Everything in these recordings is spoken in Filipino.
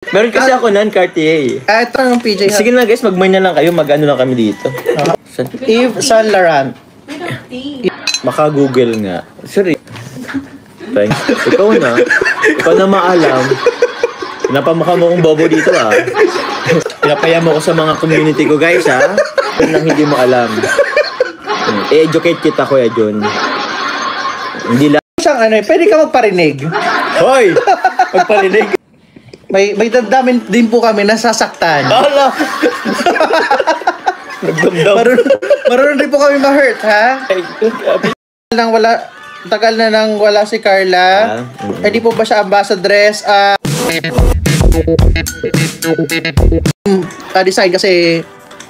Meron kasi ako nan Cartier. Ito yung PJ. Sige na guys, mag-mine na lang kayo. Mag-ano lang kami dito. Yves Saint Laurent. Maka-google nga. Sorry. Thanks. Ikaw na. Ikaw na maalam. Pinapamukha mo kong bobo dito ah. Pinapaya mo ko sa mga community ko guys ha. Yun ang hindi mo alam. I-educate kita Kuya John. Hindi lang. Siyang ano eh, pwede ka magparinig. Hoy! Magparinig. May damdamin din po kami nasasaktan. Hala! Marunong rin po kami ma-hurt, ha? Tagal na nang wala si Carla. Eh di po ba siya ambassadress? Design kasi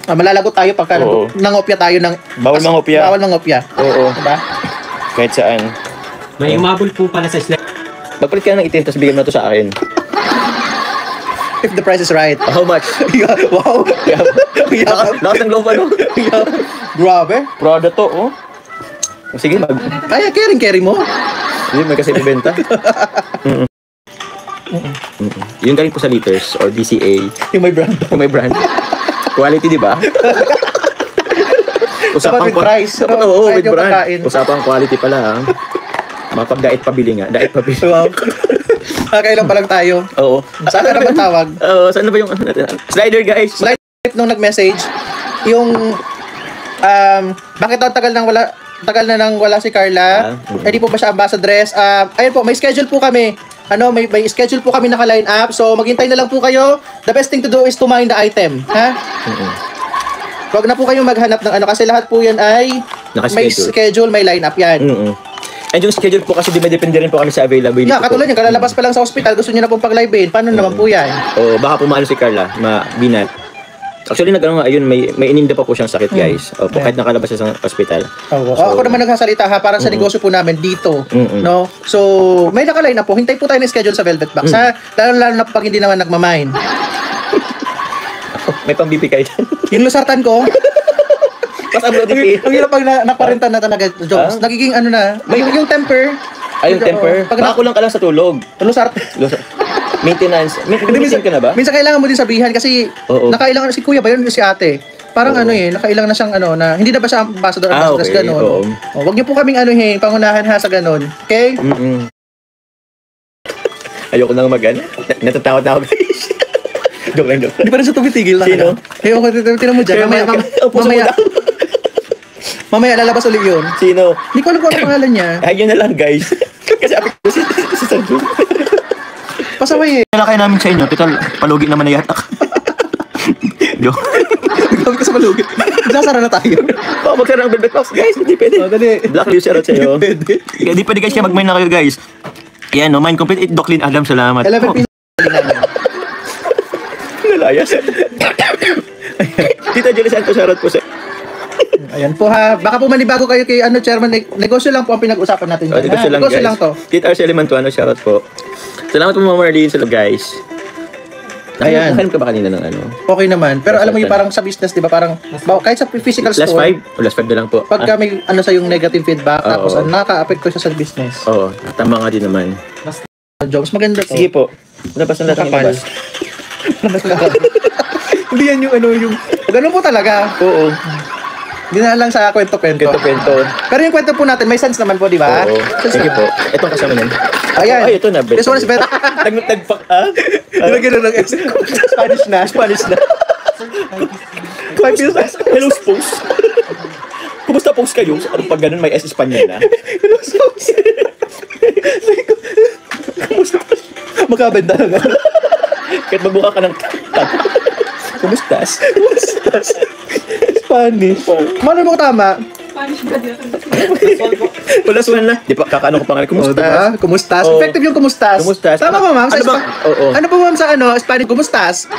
malalagot tayo pagka nangopya tayo ng... Bawal mangopya. Bawal mangopya. Oo. Diba? Kahit saan. May umabol po pala sa slide. Magpalit ka ng itim, tapos bigyan mo na to sa akin. If the price is right. How much? Wow! Lakas ng loob ano? Grabe. Prada to, oh. Sige, Ay, carry mo. Hindi, may kasi ibenta. Yung galing po sa liters or DCA. Yung may brand. Yung may brand. Quality, di ba? Usapang with price. Oo, with brand. Usapang quality pala, ha? Mapag-diet pabili nga. Diet pabili. Wow. Kailan pa lang tayo. Oo. Saan ka naman tawag? Oo, saan na ba yung slider, guys? Slider nung nag-message, yung bakit daw tagal na nang wala si Carla? Eh di po ba siya ambassadress? Ayun po, may schedule po kami. May schedule po kami naka-line up. So maghintay na lang po kayo. The best thing to do is to mine the item, ha? Huwag na po kayong maghanap ng kasi lahat po yan ay may schedule, may line up yan. And yung schedule po kasi depende rin po kami sa availability. Yeah, katulad yan, kalalabas pa lang sa hospital, gusto niyo na pong pag-live-in. Paano naman po yan? Oo, baka pumaano si Carla, binat. Actually, ayun, may ininda pa po siyang sakit, guys. Opo, kahit nakalabas siya sa hospital. So, ako naman nagsasalita ha, para sa negosyo po namin dito. No? So, may naka-line up po. Hintay po tayo ng schedule sa Velvet Box. Ha? Lalo na pag hindi naman nagmamine. May pambibigay dyan. Yung lusartan ko, ang hirap pag naparenta na talaga, Jones. Nagiging yung temper. Ay, yung temper? Nakakulang ka lang sa tulog. Lusartan. Maintenance. Minsan ka na ba? Minsan kailangan mo din sabihan kasi nakailangan si kuya ba yun si ate. Parang nakailangan na siyang na hindi na ba siya ambassador okay. gano'n. Wag niyo po kaming pangunahan ha sa gano'n. Okay? Ayoko nang natatakot na ako guys. Joke lang. Hindi pa rin siya tumitigil lang. Sino? Tinan mo dyan. Mamaya lalabas ulit yun. Sino? Hindi ko alam kung ano pangalan niya. Ayun na lang guys. Kasi apik ko si Sanju. Pasaway eh. Nalakay namin sa inyo. Total, palugi naman na yatak. Joke. Nagkawin ka sa palugi. Sasara na tayo. Magsara ng Velvet Box guys. Hindi pwede. Dali. Blacklist shoutout sa'yo. Hindi pwede guys kaya mag-mine na kayo guys. Yan mine complete. Doclin Adam, salamat. 11 pin. Nalayas. Tita Julie Santos, shoutout po sa... Ayan po ha. Baka po manibago kayo kay Chairman. Negosyo lang po ang pinag-usapan natin. Negosyo lang to. Tita Arceli Mantuano, shoutout po. Salamat po mga Marlene sa guys. Ayan. Nakalim ka ba kanina ng Okay naman. Pero alam mo yung parang sa business, di ba? Parang kahit sa physical store. Last 5 na lang po. Pagka may sa yung negative feedback, tapos nakaka-apekto siya sa business. Oo. Tama nga din naman. Jobs, maganda to. Sige po. Labas na natin yung labas. Hindi yan yung ganun po talaga. Oo. Hindi na lang sa kwento-kwento. Pero yung kwento po natin, may sense naman po, di ba? Oo. Sige po. Ito ang kasama niyan. Ayan. Ay, ito na. This one is better. Nagpak, Nilagyan na ng Spanish na. 5 pesos. Hello, Spose. Kumusta post kayo? Ano pag ganun, may S Espanyol na? Hello, Spose. Kumusta? Makabenda na nga. Kahit magbuka ka ng Kumustas? Spanish. Mano mo tama? Spanish ba dito? Wala suwan na. Di pa, kakaano ko pangalan. Kumustas? Kumustas. Effective yung kumustas. Tama ba, ma'am? Ano ba, ma'am, sa Spanish? Kumustas?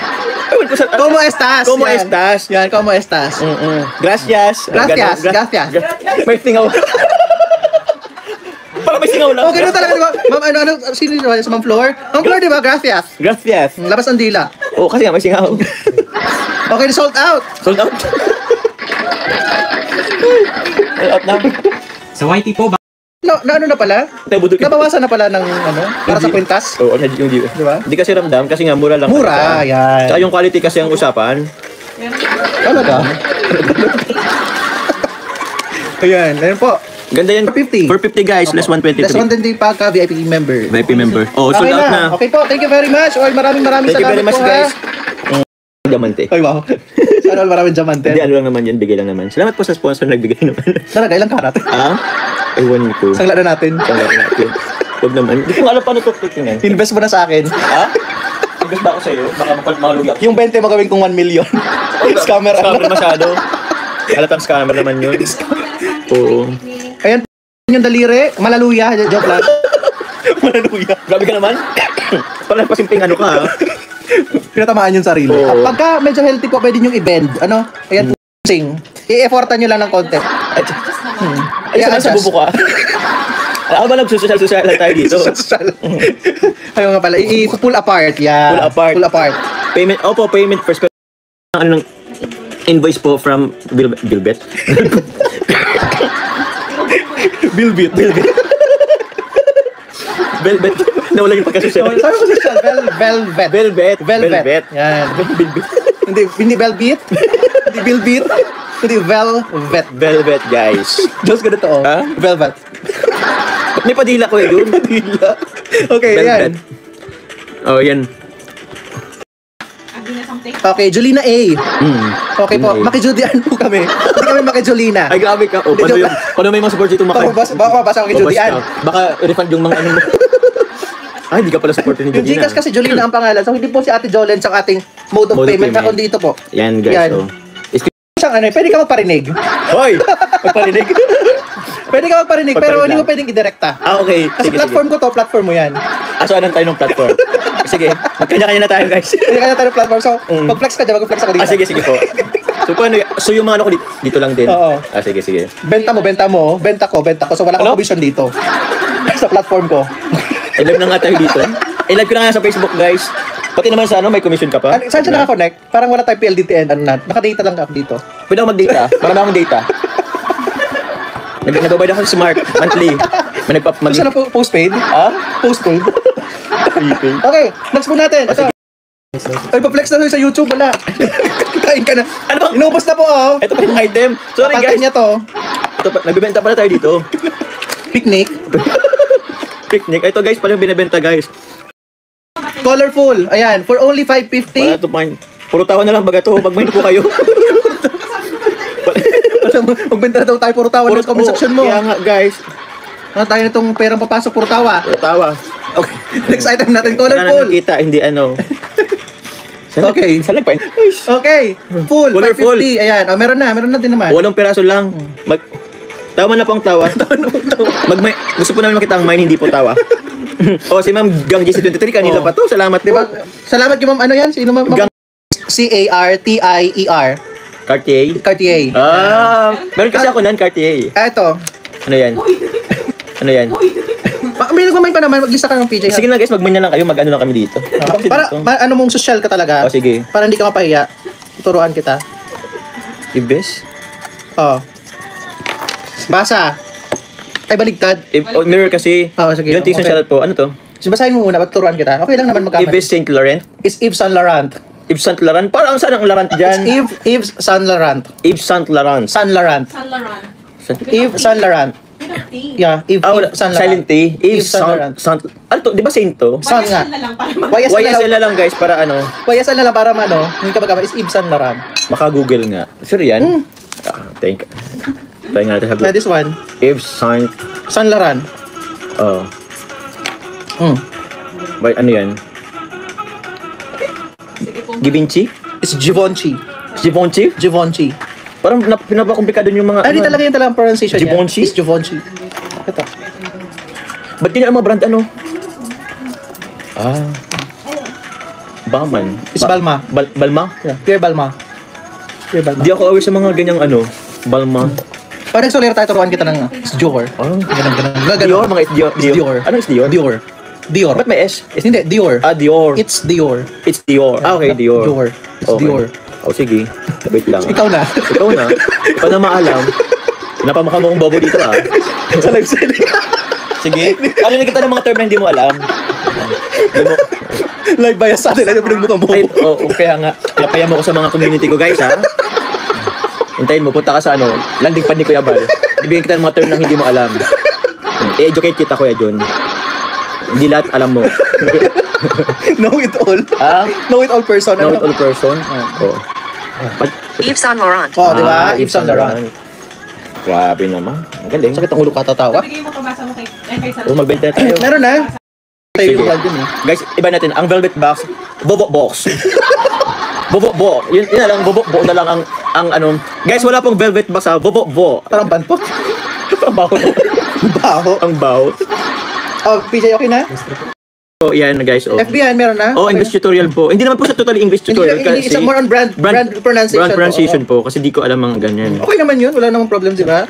Como estas? Como estas? Yan, como estas? Gracias. Gracias. May singaw. Parang may singaw lang. Okay na talaga, di ba? Ma'am, sino yun? Sa Ma'am Flor? Ma'am Flor, di ba? Gracias. Labas ang dila. Oo, kasi nga may singaw. Okay, sold out. Sold out na. Sa YT po ba? ano na pala? Nabudol ka. Nabawasan na pala ng ano, para sa kwintas. Oo, yung di. Di ba? Hindi kasi ramdam kasi nga mura lang. Mura, yan. Tsaka yung quality kasi ang usapan. Talaga? Ayan, ayun po. Ganda yan. 450. 450 guys, less 123. Less 120 pagka VIP member. VIP member. Oh, sold Okay out na. Okay po, thank you very much. Oy, maraming Thank you salamat very much po, guys. ha. Diamante. Ay, wow. Sana all maraming diamante. Hindi, ano lang naman yan, bigay lang naman. Salamat po sa sponsor na nagbigay naman. Talaga, ilang karat? Ah? Ewan ko. Sangla na natin. Salamat natin. Huwag naman. Hindi ko alam paano ito tingnan. Invest mo na sa akin. Ha? Invest ba ako sa'yo? Baka makalugi ako. Yung 20 magawin kong 1 million. Scammer. Scammer masyado. Halatang scammer naman yun. Oo. Ayan, yung daliri. Malaluya. Joke lang. Malaluya. Grabe ka naman. Parang pasimpleng ano ka ha. Pinatamaan yung sarili. Oo. At pagka medyo healthy po, pwede nyo i-bend. Ano? Ayan, sing. I-effortan nyo lang ng konti. Ay, sa bubo ka. Ako ba nagsusosyal lang tayo dito? Ayaw nga pala. I-pull apart. Yeah. Pull apart. Pull apart. Payment, opo, payment first. Ano ng invoice po from Bilbet. Bilbit. Velvet. Nawala yung pagkasosyal. Sabi ko social. Velvet. Velvet. Velvet. Yan. Bilbet. Hindi Velvet. Hindi Bilbit. Hindi Velvet. Velvet, guys. Just ganito oh. Ha? Velvet. May padila ko eh, yun. Padilla. Okay, Velvet. yan. Oh, yan. Okay, Julina A. Okay po, Julina A. makijudian po kami. Hindi kami makijulina. Ay, grabe ka. Oh, paano Medyo- yung, paano may mga support dito Baka mabasa ako kay Judian. Baka refund yung mga ano mo. Ay, hindi ka pala supporter ni Yung Julina. Gcash kasi Julina ang pangalan. So, hindi po si Ate Jolene sa ating mode of Mode of payment. payment. Ako dito po. Yan, guys. Yan. Oh. Siyang ano, pwede ka magparinig. Hoy! Magparinig. Pwede ka magparinig, pero hindi mo pwedeng i-directa. Ah, okay. Kasi platform ko to, platform mo yan. So, anong tayo ng platform? Sige, magkanya-kanya na tayo, guys. Hindi ka na tayo ng platform. So, mag-flex ka dyan, mag-flex ako dito. Ah, sige, sige po. So, paano, so yung mga ano ko dito lang din? Oo. Ah, sige, sige. Benta mo. Benta ko. So, wala Ano? akong commission dito. Sa platform ko. I-live na nga tayo dito. I-live ko na nga sa Facebook, guys. Pati naman sa ano, may commission ka pa? Saan siya naka-connect? Parang wala tayong PLDT and ano na. Naka-data lang ako dito. Pwede ako mag-data. Marami akong data. Nagbabayad ako sa Smart monthly. May Gusto na postpaid? Ah? Postpaid? Okay, next po natin. Ito. Ay, pa-flex na sa YouTube. Wala. Kain ka na. Ano bang? Inubos na po, oh. Ito pa yung item. Sorry, Papaltin guys. niya to. Ito pa, nagbibenta pala tayo dito. Picnic. Picnic. Ito, guys, pala yung binibenta, guys. Colorful. Ayan, for only Wala 550. ito pa. Puro tawa na lang baga to. Pag po kayo. Magbenta na daw tayo, puro tawa ng comment section mo. Kaya nga, guys. Ano tayo na itong perang papasok, puro tawa. Puro tawa. Okay, next item natin, Wala na colorful. nakikita, hindi ano. Okay. Saan nagpa? Okay, full, Colorful. 550. Ayan, oh, meron na din naman. 8 piraso lang. Tawa na pong tawa. Gusto po namin makita ang mine, hindi po tawa. O, si Ma'am Gang GC23, kanila Oh. pa to. Salamat Di ba? po. Salamat kay ma'am, ano yan? Sino ma'am? Gang- C-A-R-T-I-E-R. Cartier. Cartier. Meron kasi ako nan Cartier. Ito. Ano yan? Ano yan? May nagmamay pa naman, maglista ka ng PJ. Sige na guys, magmanya lang kayo, mag-ano lang kami dito. Kasi Para, dito. ano mong social ka talaga. Oh, sige. Para hindi ka mapahiya. Tuturuan kita. Ibes? Oh. Basa. Ay, baligtad. Mirror kasi. Oh, sige. Yung tingin sa salad po. Ano to? So, basahin mo muna, tuturuan kita. Okay lang naman magkamali. Ibes Saint Laurent. Is Yves Saint Laurent. Yves Saint Laurent. Parang saan ang Laurent It's dyan? Yves Saint Laurent. Yves Saint Laurent. Saint Laurent. San Laurent. Yves Saint Laurent. Yeah, Yves Saint Laurent. Silent T. Yves Saint Laurent. Saint. Ano to? Di ba Saint to? Saint nga. na lang para mag- YSL na YSL lang. na lang guys para ano. YSL na lang para ano. Hindi ka magkamali. Is Yves Saint Laurent. Maka-google nga. Sure yan? Thank you. Try nga natin sa Now this one. Yves Saint. Saint Laurent. Oh. Hmm. Ano yan? Givenchy? It's Givenchy. Givenchy? Givenchy. Parang pinapakomplikado yung mga... Ay, di talaga yung talagang pronunciation niya. Givenchy? It's Givenchy. Ito. Ba't yun ang mga brand ano? Baman. It's Balma. Balma? Yeah, Pierre Balma. Pierre Balma. Di ako aware sa mga ganyang ano. Balma. Pag next ulit tayo, turuan kita ng it's Dior. Ganun. Dior? Mga it's Dior? It's Dior. Ano is Dior? Dior. Dior. Ba't may S? Hindi, Dior. Dior. It's Dior. It's Dior. Okay, Dior. Dior. It's Okay. Dior. Oh, sige. Wait lang. Ikaw na. Ikaw na. Ikaw na maalam. Napamukha mo kong bobo dito ah. Sa live selling. Sige. Ano na kita ng mga term na hindi mo alam? Live bias sa atin. Ano pinagluto mo? Ay, kaya nga. Pinapaya mo ko sa mga community ko, guys, ha? Hintayin mo, punta ka sa landing pad ni Kuya Bal. Bibigyan kita ng mga term na hindi mo alam. I-educate kita, Kuya John. Hindi lahat alam mo. Know it all. Ah? Know it all person. Know it all person? Oo. Yves Saint Laurent. Oh, di ba? Yves Saint Laurent. Grabe naman. Ang galing. Sakit ang ulo katatawa. Bigay mo pabasa mo kay Oh, magbenta na tayo. Meron na. Tayo Sige. yung vlog dun eh. Guys, iba natin. Ang velvet box, bobo box. Bobo bo. Yun na lang, bobo bo na lang ang Guys, wala pong velvet box ha. Bobo bo. Parang bantot. Ang baho. Baho. Ang baho. Oh, PJ, okay na? So, yan guys. Oh, FB yan, meron na? oh English tutorial po. Hindi naman po siya totally English tutorial. Hindi, it's more on brand pronunciation. Brand pronunciation po. Kasi di ko alam mga ganyan. Okay naman yun, wala namang problem, di ba?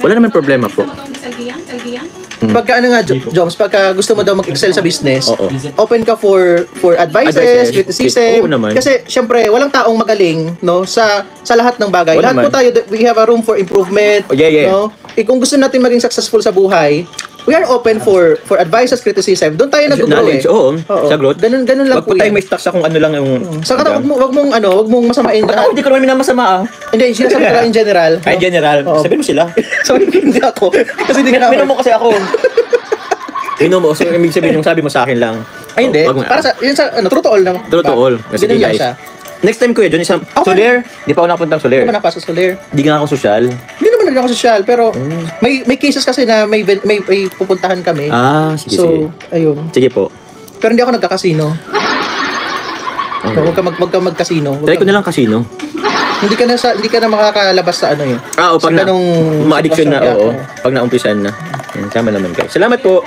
Wala naman problema po. Salgiyang? Pagka ano nga, Joms, pagka gusto mo daw mag-excel sa business, Oo. open ka for advices, Advices. criticism. Oo naman. Kasi, syempre, walang taong magaling, no, sa lahat ng bagay. Oo Lahat naman. po tayo, we have a room for improvement. Oh, yeah. No? Kung gusto natin maging successful sa buhay, we are open for advices, criticism. Doon tayo nag-grow Knowledge, oo. Sa growth. Ganun lang Wag po po tayo yan. may stuck sa kung ano lang yung... Sa kata, wag mong masamain Ako, lahat. hindi ko naman minamasama ah. Hindi, sinasabi ko lang in general. Ay, general. Oo. Sabihin mo sila. Sorry, hindi ako. Kasi hindi ka Minom mo kasi ako. Minom mo. So, ibig sabihin yung sabi mo sa akin lang. Ay, hindi. Wag mo- Para sa, yun sa, true to all na. True to all. Kasi Ganun lang guys. siya. Next time Kuya John, isang Soler. Di pa ako nakapuntang Soler. Hindi ba napasa Soler? Di nga ako sosyal. Hindi naman naging ako sosyal, pero may cases kasi na may pupuntahan kami. Ah, sige, So, sige. ayun. Sige po. Pero hindi ako nagkakasino. Okay. Huwag ka magkasino. Try ko na lang casino. Hindi ka na makakalabas sa ano yun. Ah, o pag Sa na, ganong ma-addiction na, sitwasyon, oo. yeah. Pag naumpisan na. Yan, tama naman guys. Salamat po.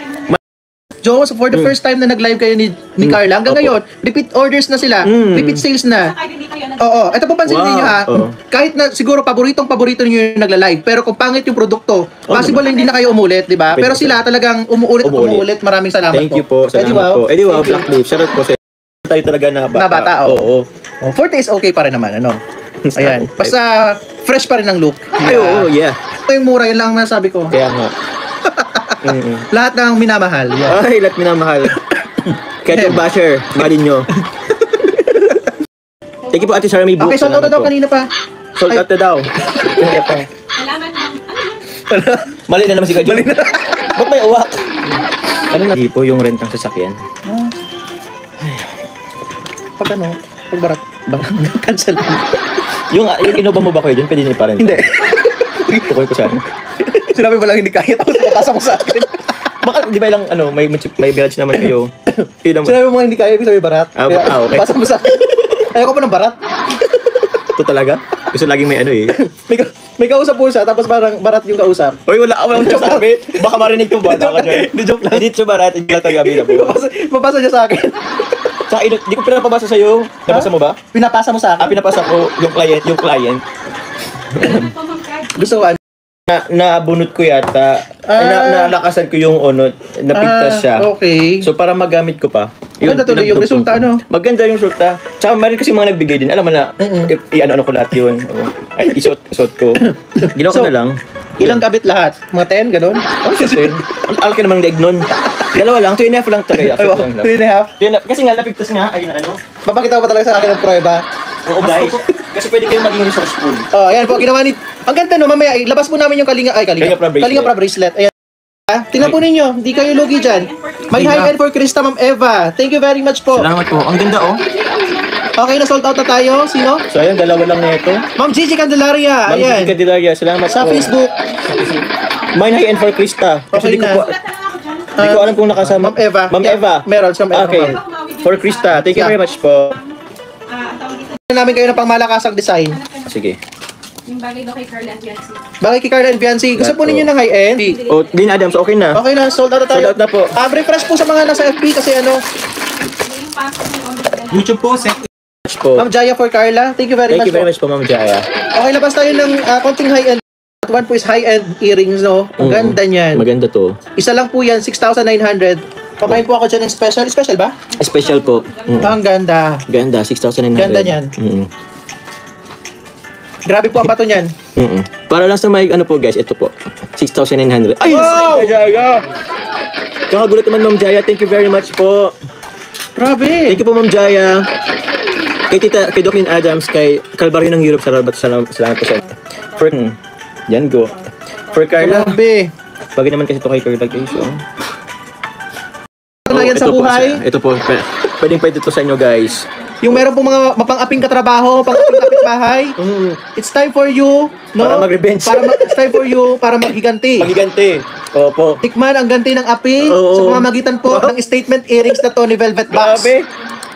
Jo, so for the first time na nag-live kayo ni Carla, hanggang Opo. ngayon, repeat orders na sila. Repeat sales na. Kahit hindi kayo Oo, ito po pansinin Wow, niyo ha. oo. Kahit na siguro paborito niyo yung nagla-live, pero kung pangit yung produkto, possible na hindi na kayo umulit, 'di ba? Pwede Pero po. sila talagang umuulit. Maraming salamat Thank po. you po. Salamat po. Eh di wow, Thank you. Black Leaf. Shoutout po sa tayo talaga na bata. Na bata, Oo. Oh, 40 is okay pa rin naman, ano? Ayan. Basta fresh pa rin ang look. Ay, oo, yeah. Ito yung mura, yun lang ang nasabi ko. Kaya nga. Lahat ng minamahal. Yeah. Ay, lahat minamahal. Kaya yung basher, mahalin nyo. Thank you po, Ate Sarah May Book. Okay, sold out na daw kanina pa. Sold out na daw. Salamat ma'am. Mali na naman si Kajo. Mali na. Ba't may uwak? Ano na? Hindi po yung rentang sasakyan. Pag ano, pag barat, cancel. Yung Innova mo ba kayo dyan? Pwede niyo pa rin. Hindi. Tukoy ko siya. Sinabi mo lang hindi kaya, tapos napasa mo sa akin. Baka, di ba lang, may badge naman kayo. Yun naman. Sinabi mo hindi kaya, ibig sabihin barat. Ah, Kaya, okay. Pasa mo sa akin. Ayoko pa ng barat. Ito talaga. Gusto laging may ano eh. May kausap po siya, tapos parang barat yung kausap. Uy, wala akong sabi. Baka marinig ko bata ka dyan. Hindi, joke lang. Hindi siya barat, hindi lang taga-gabi na po. Papasa niya sa akin. Sa hindi ko pinapabasa sa'yo. Nabasa mo ba? Pinapasa mo sa akin. Pinapasa ko yung client. Gusto ko ano? Nabunot ko yata. Nalakasan ko yung onot. Napigtas siya. Okay. So para magamit ko pa. Maganda tuloy yung pinagdugtong resulta, ko. ano? Maganda yung resulta. Tsaka meron kasi mga nagbigay din. Alam mo na, i-ano ko lahat yun. Ay, isuot ko. Ginawa ko So, na lang. Ilang kabit lahat? Mga 10, gano'n? Kasi, alaki namang leg nun. Dalawa lang, 2.5 lang talaga. Ay, wow, 3.5. Kasi nga, napigtas nga. Ayun ano. Papakita ko pa talaga sa akin ang prueba. Oo guys. Kasi pwede kayong maging resourceful. Oh, ayan po, ginawa ni... Ang ganda no, mamaya, ilabas po namin yung Kalinga Prab bracelet. Ayan. Tingnan po ninyo, hindi kayo lugi dyan. May high-end for Krista, Ma'am Eva. Thank you very much po. Salamat po. Ang ganda oh. Okay, na sold out na tayo. Sino? So ayun, dalawa lang na ito. Ma'am Gigi Candelaria. Ma'am Ayan. Gigi Candelaria, salamat Sa po. Facebook. Mine high-end for Krista. Kasi Okay di ko na. po... Di ko alam kung nakasama. Ma'am Eva. Ma'am Eva. Meron siya, Ma'am Eva. Okay. For Krista. Thank you very much po. Namin kayo ng pangmalakasang design. Sige. Yung bagay daw kay Carla and Yancy. Bakit kay Carla and Fiancé? Gusto po ninyo ng high-end? Oh, Dean Adams, okay na. Okay na, sold out na tayo. Sold out na po. Refresh po sa mga nasa FB kasi ano, Yung pasok ng online. YouTube po, set. Much po. Ma'am Jaya for Carla. Thank you very Thank much you very po. much po, Ma'am Jaya. Okay, labas tayo ng konting high-end. One po is high-end earrings, no? Ang ganda niyan. Maganda to. Isa lang po yan, 6,900. Pamain po ako dyan ng special. Special ba? Special po. Ang ganda. Ganda, 6,900. Ganda niyan. Grabe po ang bato niyan. Para lang sa may ano po guys, ito po. 6,900. Ay! Wow! Jaya! Kakagulat naman Ma'am Jaya. Thank you very much po. Grabe. Thank you po Ma'am Jaya. Kay Doc Lynn Adams, kay Calvario ng Europe, salamat po sa for, yan go. For Carla, Grabe. bagay naman kasi ito kay Carla guys. Oh. Ano yan sa ito po, buhay? ito po, pwedeng pwede to sa inyo guys. Yung meron pong mga mapang-aping katrabaho, mapang-aping kapitbahay. It's time for you, no? Para mag-revenge. It's time for you para maghiganti. Magiganti. Opo. Tikman ang ganti ng api Oo. sa pamamagitan po ng statement earrings na Tony Velvet Box. Grabe.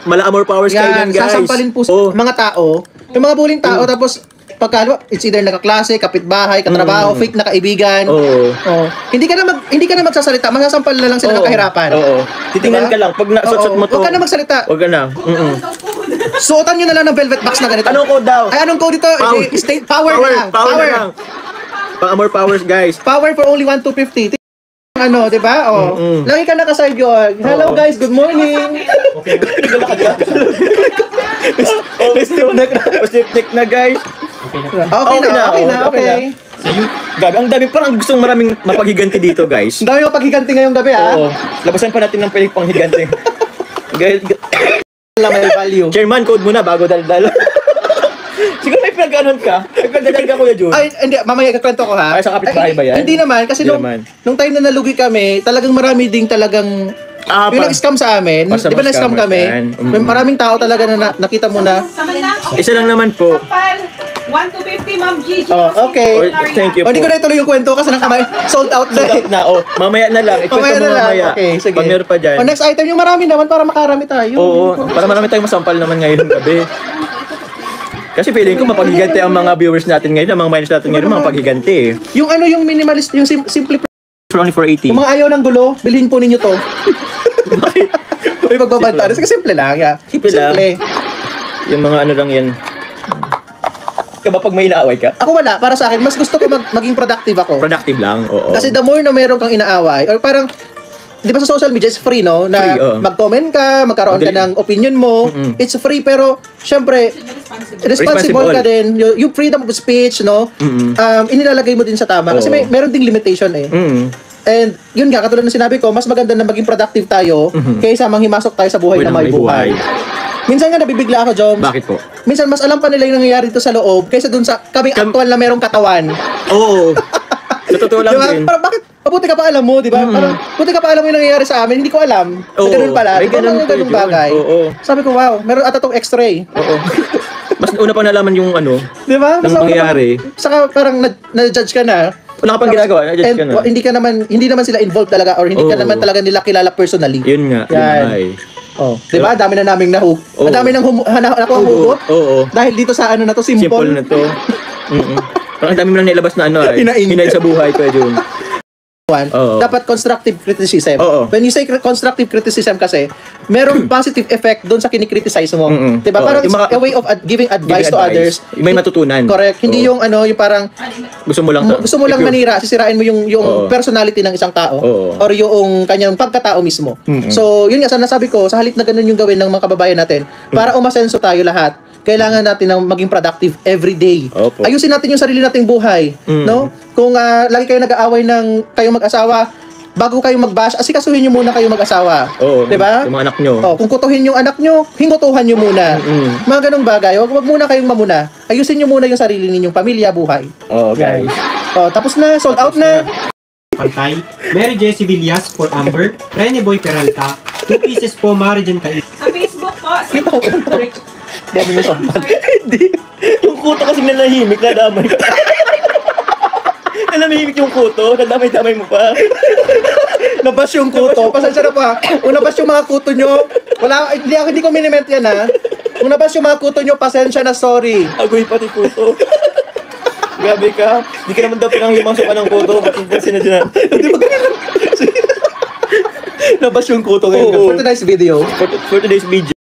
Mala Amor Powers kayo Yan, yan guys. sasampalin po sa Oh. mga tao. Yung mga buling tao, tapos pagka, it's either nakaklase, kapitbahay, katrabaho, fake na kaibigan. Oo. Oh. Hindi ka na magsasalita, masasampal na lang sila ng kahirapan. Oo. Titingnan Diba? ka lang. Pag nasuot mo to. Huwag ka na magsalita. Huwag ka na. Suotan nyo na lang ng velvet box na ganito. Anong code daw? Ay, anong code ito? Power. State power na lang. Power na lang. Pang Amor Powers guys. Power for only 1 to 50. Ano, 'di ba? Oh. Mm-mm. Lagi ka nakaside yun. Hello Oo. guys, good morning. Oh, Step na guys. Okay. Gabi, ang dami parang gustong maraming mapaghiganti dito guys. Ang dami yung paghiganti ngayong gabi, ha? Oo. Labasan pa natin ng pwedeng panghiganti. Guys, Wala may value. Chairman, code muna bago daldal. Siguro may pinag-anon ka. May pinag-daldal ka Kuya Jun. Ay, hindi, mamaya kakwento ko ha. Ay, sa kapitbahay ba yan? Hindi naman, kasi Hindi nung, naman. nung time na nalugi kami, talagang marami ding talagang yung nag-scam sa amin. Basta Di ba na-scam scammers kami? yan. Maraming tao talaga na nakita mo na. Sama lang. Isa lang naman po. Sampal. 1 to 50, Ma'am Gigi. Oh, okay. Oh, thank you O, hindi ko po. na ituloy yung kwento kasi nakamay, sold out na eh. Na, oh, mamaya na lang. Ikwento Mamaya mo na lang. mamaya. Okay, sige. Pag meron pa dyan. O, next item, yung marami naman para makarami tayo. Oo, para marami tayong masampal naman ngayon gabi. Kasi feeling ko mapaghiganti ang mga viewers natin ngayon, ang mga minors natin ngayon, mga paghiganti eh. Yung ano, yung minimalist, yung simple. For only for 80. Yung mga ayaw ng gulo, bilhin po ninyo to. May magbabanta. Kasi simple lang, yeah. Simple lang. Yung mga ano lang yan. Kaya ba pag may inaaway ka? Ako wala, para sa akin, mas gusto ko maging productive ako. Productive lang, oo. Kasi the more na meron kang inaaway, or parang, di ba sa social media, it's free, no? Na Free, oo. mag-comment ka, magkaroon ka Madali. ng opinion mo. Mm-mm. It's free, pero, syempre, responsible ka din. Yung freedom of speech, no? Mm-mm. Inilalagay mo din sa tama. Kasi Oo. meron ding limitation eh. And yun nga, katulad ng sinabi ko, mas maganda na maging productive tayo kaysa manghimasok tayo sa buhay na may buhay. Minsan nga nabibigla ako, Joms. Bakit po? Minsan mas alam pa nila yung nangyayari dito sa loob kaysa dun sa kaming actual na merong katawan. Oo. Sa totoo lang Diba? din. Parang bakit? Mabuti ka pa alam mo, di ba? Parang buti ka pa alam yung nangyayari sa amin, hindi ko alam. Na Oo. ganun pala. May Di ba ganun yung po ganung yun. bagay? Oo. Sabi ko, wow, meron ata tong x-ray. Oo. Mas una pa nalaman yung ano, Di ba? nang Mas ako mangyayari. naman- Saka parang na-judge ka na. Wala ka pang ginagawa, na-judge And ka na. hindi naman sila involved talaga or hindi ka Oo. naman talaga nila kilala personally. Yun nga, yun Yan. nga eh. Oh, 'di ba? Dami na naming Oo. Ang dami nang nakuha hugot. Oo. Dahil dito sa ano na to, simple. Simple na to. Parang ang dami mo lang nilabas na ano eh. Hinaing. Hinain sa buhay ko yun. Oo. Dapat constructive criticism. Oo. When you say constructive criticism kasi, merong positive effect doon sa kinikriticize mo. Mm-mm. 'Di ba? Oo. Parang Yung it's mga- a way of giving advice to others. May matutunan. Correct. Hindi Oo. yung ano, yung parang Gusto mo lang gusto mo lang manira, sisirain mo yung Oo. personality ng isang tao Oo. or yung kanyang pagkatao mismo. Mm-mm. So, yun nga sana sabi ko, sa halip na ganun yung gawin ng mga kababayan natin, para umasenso tayo lahat, kailangan natin ng maging productive every day. Opo. Ayusin natin yung sarili nating buhay, no? Kung lagi kayo nag-aaway ng kayong mag-asawa, bago kayo mag-bash, asikasuhin nyo muna kayo mag-asawa. Oo. 'Di ba? Yung mga anak nyo. Oh, kung kutuhin yung anak nyo, hingutuhan nyo muna. Mga ganung bagay. Wag muna kayong mamuna. Ayusin nyo muna yung sarili ninyong pamilya, buhay. Oo, guys. Oh, tapos na, sold out na. Pantay. Mary Jessie Villas for Amber. Rene Boy Peralta. 2 pieces po, Mary Jen Kais. Sa Facebook po. Dami mo sampal. Hindi. Yung kuto kasi nanahimik, nadamay ka. Nanahimik yung kuto, nadamay-damay mo pa. Nabas yung kuto. Pasensya na po ha. Kung nabas yung mga kuto nyo, hindi ko miniment yan ha. Kung nabas yung mga kuto nyo, pasensya na, sorry. Agoy pati kuto. Grabe ka. Hindi ka naman daw pinanghimasok ka ng kuto. Ba't yung sinadya? Hindi ba ganun? Nabas yung kuto ngayon. Oo. For tonight's video. For today's video.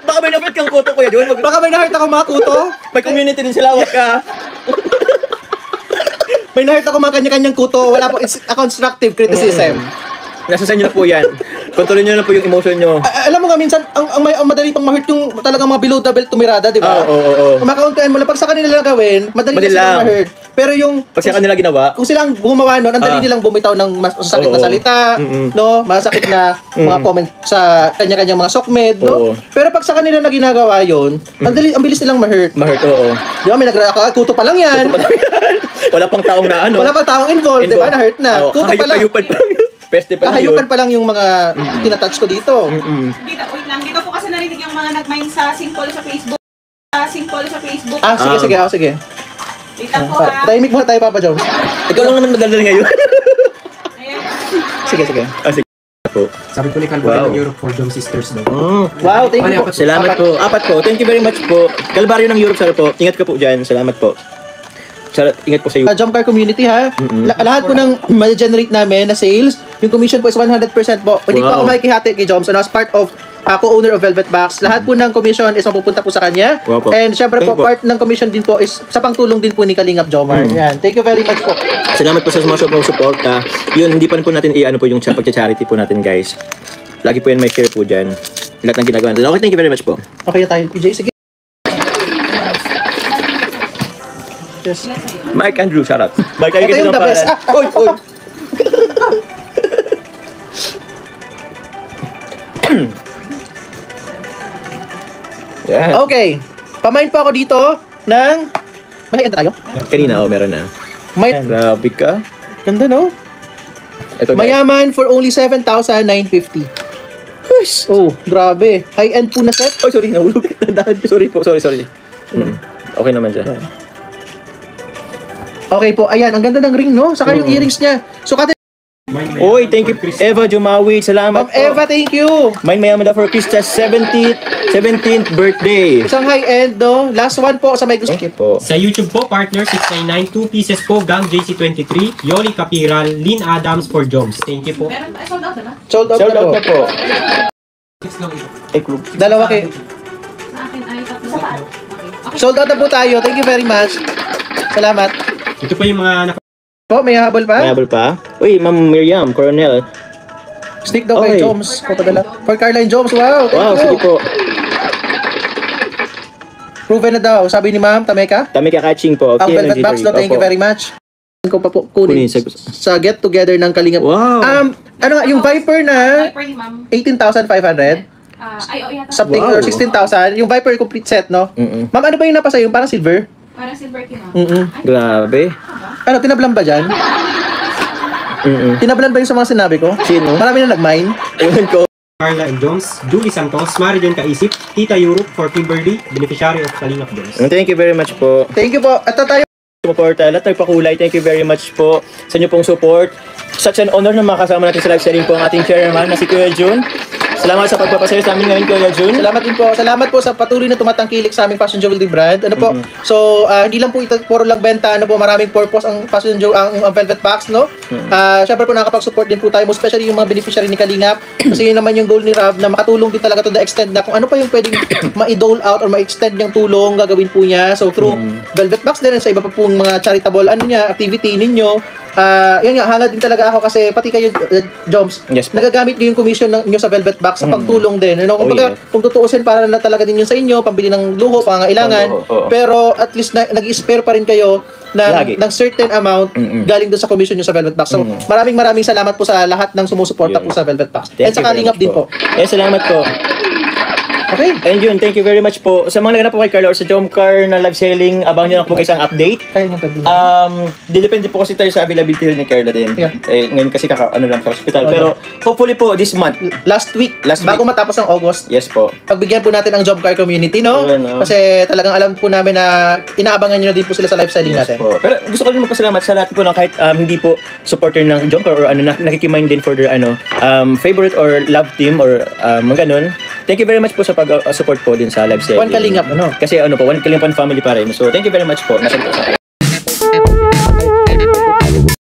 Baka may napit kang kuto, Kuya John. Baka may na-hurt ako mga kuto. May community din sila. Wag ka. May na-hurt ako mga kanya-kanyang kuto. Wala po, it's a constructive criticism. Nasa sa inyo na po yan. Kontrolin nyo lang po yung emotion nyo. Alam mo nga, minsan, ang madali pang ma-hurt yung talagang mga below the belt tumirada, di ba? Oo. Makauntahan mo lang. Pag sa kanila lang gawin, madali Madali na silang lang. ma-hurt. Pero yung, Pag sa kanila ginawa, kung silang gumawa nun, ang dali nilang bumitaw ng masakit na Oo. salita, no? Masakit na mga comment sa kanya-kanyang mga sokmed, Oo. no? Pero pag sa kanila na ginagawa yun, ang bilis nilang ma-hurt. ma-hurt, oo. Di ba, may kuto pa lang yan. Wala pang taong na ano. Wala pa taong involved, di ba? Na-hurt na. Oo, Kuto pa lang. kahayupan pa lang. Peste pa lang yun. Kahayupan pa lang yung mga tinatouch ko dito. Dito, wait lang. Dito po kasi narinig yung mga nagmain sa simple sa Facebook. Sa Facebook. Ah, sige. Sige. Wait lang po ha. Tahimik muna tayo, Papa Jones. Ikaw lang naman madaldal ngayon. Ayan. Sige. Sige po. Sabi po ni Calvo Wow. ng Europe for Dome Sisters daw. Wow, thank you po. Salamat po. Apat po. Thank you very much po. Kalbaryo ng Europe, sir po. Ingat ka po dyan. Salamat po. Ingat po sa iyo. Jump car community ha. Lahat po ng ma-generate namin na sales, yung commission po is 100% po. Pwede po Wow. ako makikihati kay Joms. As part of co-owner of Velvet Box, lahat po ng commission is mapupunta po sa kanya. Wow po. And syempre Thank po, you po. part ng commission din po is sa pangtulong din po ni Kalingap Jomar. Yan. Thank you very much po. Salamat po sa mga support. Yun, hindi pa rin po natin i-ano po yung pagcha-charity po natin, guys. Lagi po yan may share po dyan. Lahat ng ginagawa natin. Okay, thank you very much po. Okay na tayo, PJ. Sige. Yes. Mike Andrew, shout out. Mike, Ito yung the best. Oy. Yan. Okay. Pamain po ako dito ng... May tayo? Kanina, meron na. May... Grabe ka. Ganda, no? Ito, guys. Mayaman for only 7,950. Oh, grabe. High-end po na set. Oh, sorry, nahulog. Sorry po, sorry. Okay naman siya. Okay po, ayan. Ang ganda ng ring, no? Saka yung earrings niya. So, Oy, thank you, Eva Jumawi. Salamat Ma'am Eva, thank you. Mine mayaman na for Krista's 17th birthday. Isang high-end, no? Last one po sa may gusto. Thank you po. Sa YouTube po, partner 699, 2 pieces po, Gang JC23, Yoli Capiral, Lynn Adams for Joms. Thank you po. Meron, ay, sold out na ba? Sold out Shout na out po. na po. Group. Dalawa kayo. Sa akin ay tatlo. Sa paan? Okay. Sold out na po tayo. Thank you very much. Salamat. Ito po yung mga Po, may habol pa? Mayabol pa? Uy, Ma'am Miriam, Coronel. Stick daw Okay. kay Joms. Papadala. For Caroline Joms. Wow, thank Wow, you. sige po. Proven na daw. Sabi ni Ma'am, Tameka. Kami kakaching po. Ang Velvet Box, no? Thank you very much. Ko pa po kunin Kunin sa get together ng Kalingap. Wow. Ano nga, yung Viper na Viper ni ma'am. 18,500 Ay, yata. something Wow. or 16,000, yung Viper complete set, no? Ma'am, ano ba yung napasa yung parang silver? Parang silver key ma'am. Ay, Grabe. Ano, tinablan ba dyan? Tinablan ba yung sa mga sinabi ko? Sino? Marami na nag-mine. Ewan ko. Carla and Joms, Julie Santos, Marijan Kaisip, Tita Europe for Kimberly, beneficiary of Kalingap Joms. Thank you very much po. Thank you po. At tayo. Sumuporta, lahat nagpakulay. Thank you very much po sa inyo pong support. Such an honor na makasama natin sa live selling po ang ating chairman na si Kuya Jun. Salamat sa pagpapasaya sa amin ngayon, Kuya Jun. Salamat din po. Salamat po sa patuloy na tumatangkilik sa aming fashion jewelry brand. Ano po? So, hindi lang po ito puro lang benta, ano po, maraming purpose ang fashion jewelry, ang Velvet Box, no? Syempre po nakakapag-support din po tayo, most especially yung mga beneficiary ni Kalingap. Kasi yun naman yung goal ni Rav na makatulong din talaga to the extent na kung ano pa yung pwedeng ma-dole out or ma-extend yung tulong, gagawin po niya. So, through Velvet Box din, sa iba pa pong mga charitable activity ninyo. Yan nga, hangad din talaga ako kasi pati kayo, Joms, Yes po. nagagamit niyo yung commission nyo sa Velvet Box sa pagtulong din. Ano? Kumbaga, yes. kung tutuusin, para na talaga din yun sa inyo, pambili ng luho, pangangailangan. Oo. Pero at least nag-spare pa rin kayo Lagi. ng certain amount galing doon sa commission nyo sa Velvet Box. So, maraming salamat po sa lahat ng sumusuporta Yun. po sa Velvet Box. Thank At sa you very Kalingap much din po. Salamat po. Okay. And yun, thank you very much po. Sa mga naganap po kay Carla or sa Jomcar na live selling, abang nyo lang po kayo isang update. Kaya nyo pwede. Depende po kasi tayo sa availability ni Carla din. Yeah. Ngayon kasi ano lang sa hospital. Pero hopefully po this month. Last week, bago matapos ang August, Yes po. pagbigyan po natin ang job car community, no? Yun, no? Kasi talagang alam po namin na inaabangan nyo din po sila sa live selling Yes natin. po. Pero gusto ko rin magpasalamat sa lahat po ng kahit hindi po supporter ng Jomcar or nakikimind din for their favorite or love team or ganun. Thank you very much po sa pag-support po din sa live selling. One Kalingap, ano? Kasi po, One Kalingap family pa rin. So thank you very much po. Nasa po sa